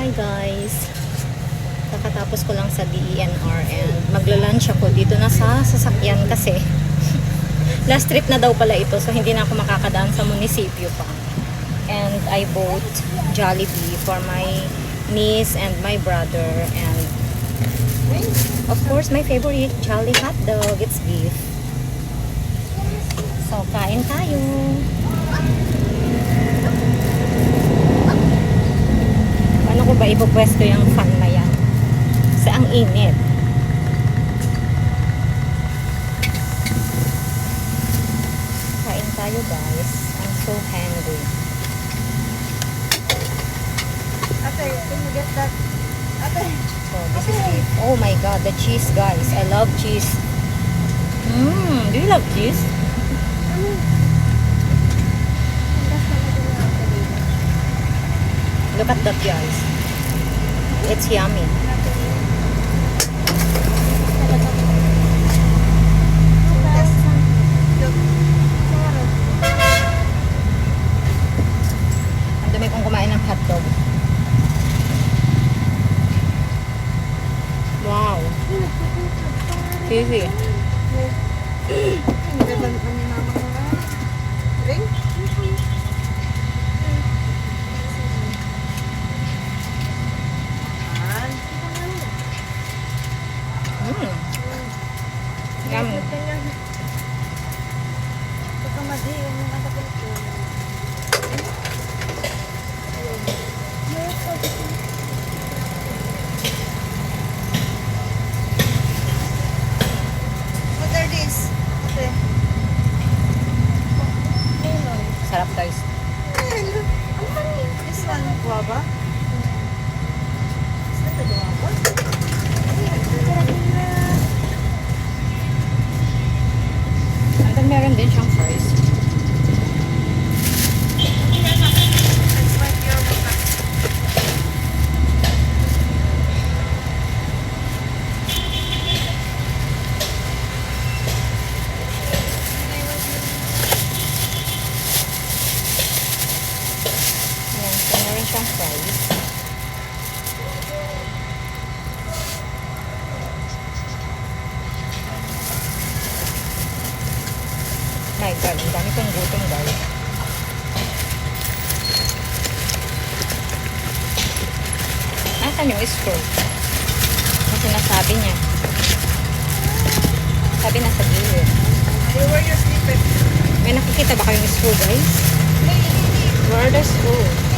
Hi guys! Kakatapos ko lang sa DENR and magla-lunch ako dito na sa sasakyan kasi last trip na daw pala ito, so hindi na ako makakadaan sa munisipyo pa. And I bought Jollibee for my niece and my brother, and of course my favorite Jolly hot dog, it's beef. So kain tayo. Paano ko ba ipopwesto yung fan na yan? Kasi ang init. Kain tayo guys. I'm so hungry. Ate, can you get that? Ate. So this is beef. Oh my god, the cheese guys. I love cheese. Do you love cheese? Look at that guys. It's yummy. Ang dami kong kumain ng hotdog. Wow. Cheesy. Ring? Yummy. What are these? Ate. Sarap guys. This one, guava? Is that the guava? And then meron din siyang fries. That's what your Ayan, so meron siyang fries. My God, ang dami kong gutom guys. Nasaan yung straw? Ang sinasabi niya. Sabi na sa gilid. where your slipper? May nakikita ba kayong straw guys? Where are the straw?